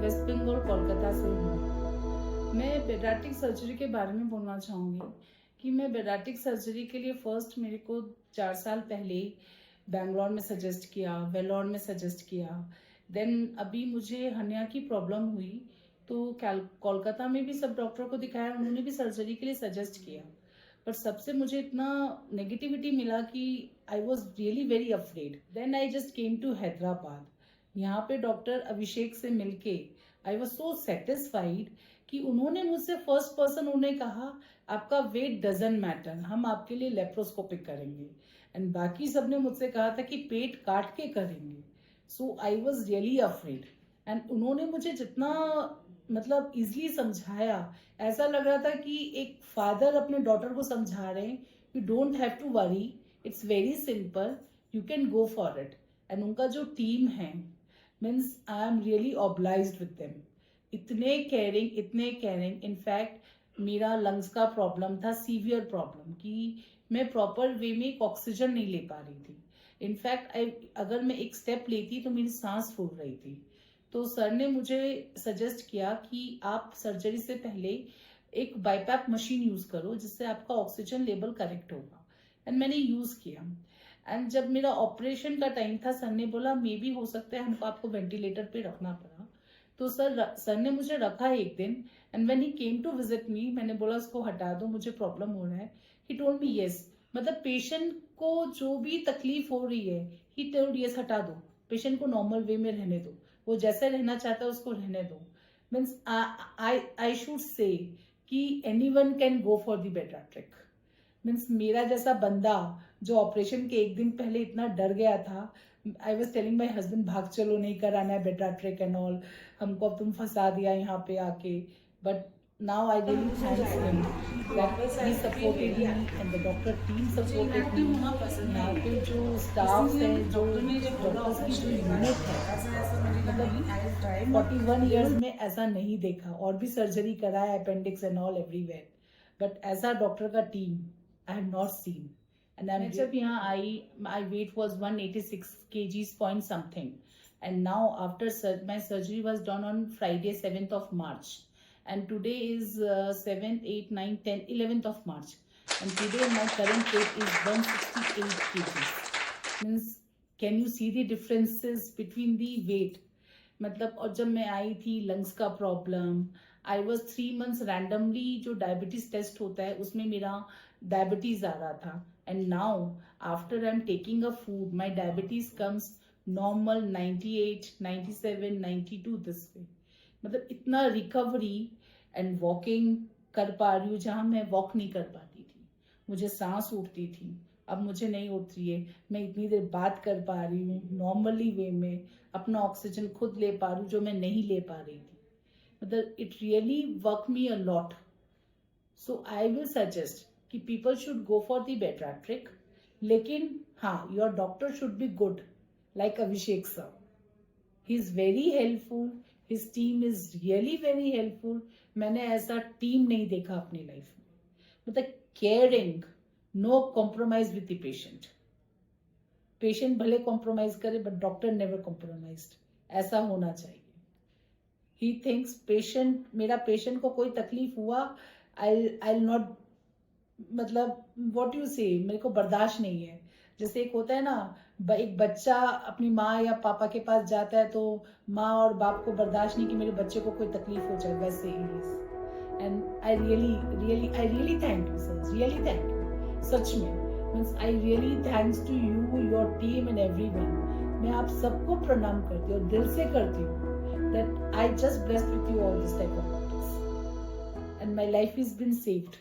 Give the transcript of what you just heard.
Waste Bengal Kolkata से हूँ। मैं पेडियाट्रिक सर्जरी के बारे में बोलना चाहूँगी कि मैं पेडियाट्रिक सर्जरी के लिए फर्स्ट मेरे को 4 साल पहले बैंगलोर में सजेस्ट किया, वेलोर में सजेस्ट किया। देन अभी मुझे हर्निया की प्रॉब्लम हुई तो कोलकाता में भी सब डॉक्टर को दिखाया, उन्होंने भी सर्जरी के लिए सजेस्ट किया। पर सबसे मुझे इतना नेगेटिविटी मिला कि I was really very afraid. Then I just came to Hyderabad. यहाँ पे डॉक्टर अभिषेक से मिलके आई वॉज सो सेटिस्फाइड कि उन्होंने मुझसे फर्स्ट पर्सन उन्हें कहा आपका वेट डजंट मैटर, हम आपके लिए लेप्रोस्कोपिक करेंगे। एंड बाकी सबने मुझसे कहा था कि पेट काट के करेंगे। So I was really afraid. And उन्होंने मुझे जितना मतलब इजली समझाया, ऐसा लग रहा था कि एक फादर अपने डॉटर को समझा रहे हैं, you don't have to worry, it's very simple, you can go for it. And उनका जो टीम है, means I am really obliged with them. इतने केयरिंग। इनफैक्ट मेरा लंग्स का प्रॉब्लम था, सीवियर प्रॉब्लम, कि मैं प्रॉपर वे में एक ऑक्सीजन नहीं ले पा रही थी। इनफैक्ट अगर मैं एक स्टेप लेती तो मेरी सांस फूल रही थी। तो सर ने मुझे सजेस्ट किया कि आप सर्जरी से पहले एक बाईपैप मशीन यूज करो जिससे आपका ऑक्सीजन लेवल करेक्ट होगा। एंड मैंने यूज किया। एंड जब मेरा ऑपरेशन का टाइम था, सर ने बोला मे भी हो सकता है हमको आपको वेंटिलेटर पे रखना पड़ा। तो सर ने मुझे रखा एक दिन। And when he came to visit me, मैंने बोला उसको हटा दो, मुझे प्रॉब्लम हो रहा है। ही टोल्ड मी यस, मतलब पेशेंट को जो भी तकलीफ हो रही है, ही टोल्ड यस हटा दो, पेशेंट को नॉर्मल वे में रहने दो, वो जैसे रहना चाहता है उसको रहने दो। मीन्स आई शुड से कि anyone can go for the paediatric. Means मेरा जैसा बंदा जो ऑपरेशन के एक दिन पहले इतना डर गया था, I was telling my husband भाग चलो, नहीं कराना है पेडियाट्रिक एंड ऑल, हमको अब तुम फंसा दिया यहाँ पे आके। But now I really thank him that he supported me and the doctor team supported me। यहाँ पे जो स्टाफ है, जो डॉक्टर्स की जो यूनिट है, मतलब 41 ईयर्स में ऐसा नहीं देखा। और भी सर्जरी कराया, appendix and all everywhere, but ऐसा डॉक्टर का team I have not seen. And जब यहाँ आई, my weight was 186 kgs point something, and now after my surgery was done on Friday 7th of March, and today is 7th, 8th, 9th, 10th, 11th of March, and today my current weight is 168 kgs। Means can you see the differences between the weight? मतलब, और जब मैं आई थी lungs का problem, I was 3 months randomly जो diabetes test होता है उसमें मेरा डायबिटीज आ रहा था। And now after I am taking a food, my diabetes comes normal 98, 97, 92 this way. मतलब इतना रिकवरी। एंड वॉकिंग कर पा रही हूँ जहाँ मैं वॉक नहीं कर पाती थी, मुझे सांस उठती थी, अब मुझे नहीं उठ रही है। मैं इतनी देर बात कर पा रही हूँ नॉर्मली वे में, अपना ऑक्सीजन खुद ले पा रही हूँ जो मैं नहीं ले पा रही थी। मतलब it really work me a lot. So I will suggest कि people should go for the paediatric, लेकिन हाँ, your doctor should be good like Abhishek sir. He is very helpful, his team is really very helpful. मैंने ऐसा team नहीं देखा अपनी life में। मतलब caring, no compromise with the patient. Patient भले कॉम्प्रोमाइज करे बट डॉक्टर नेवर कॉम्प्रोमाइज्ड। ऐसा होना चाहिए। ही थिंक्स पेशेंट, मेरा पेशेंट को कोई तकलीफ हुआ, आई नॉट, मतलब व्हाट यू से, मेरे को बर्दाश्त नहीं है। जैसे एक होता है ना, एक बच्चा अपनी माँ या पापा के पास जाता है तो माँ और बाप को बर्दाश्त नहीं कि मेरे बच्चे को कोई तकलीफ हो जाए, वैसे ही। And I really thank you sir, really thank you, सच में। Means I really thanks to you, your team and everyone. मैं आप सबको प्रणाम करती हूँ, दिल से करती हूँ। That I just blessed with you all this type of practice and my life is been saved.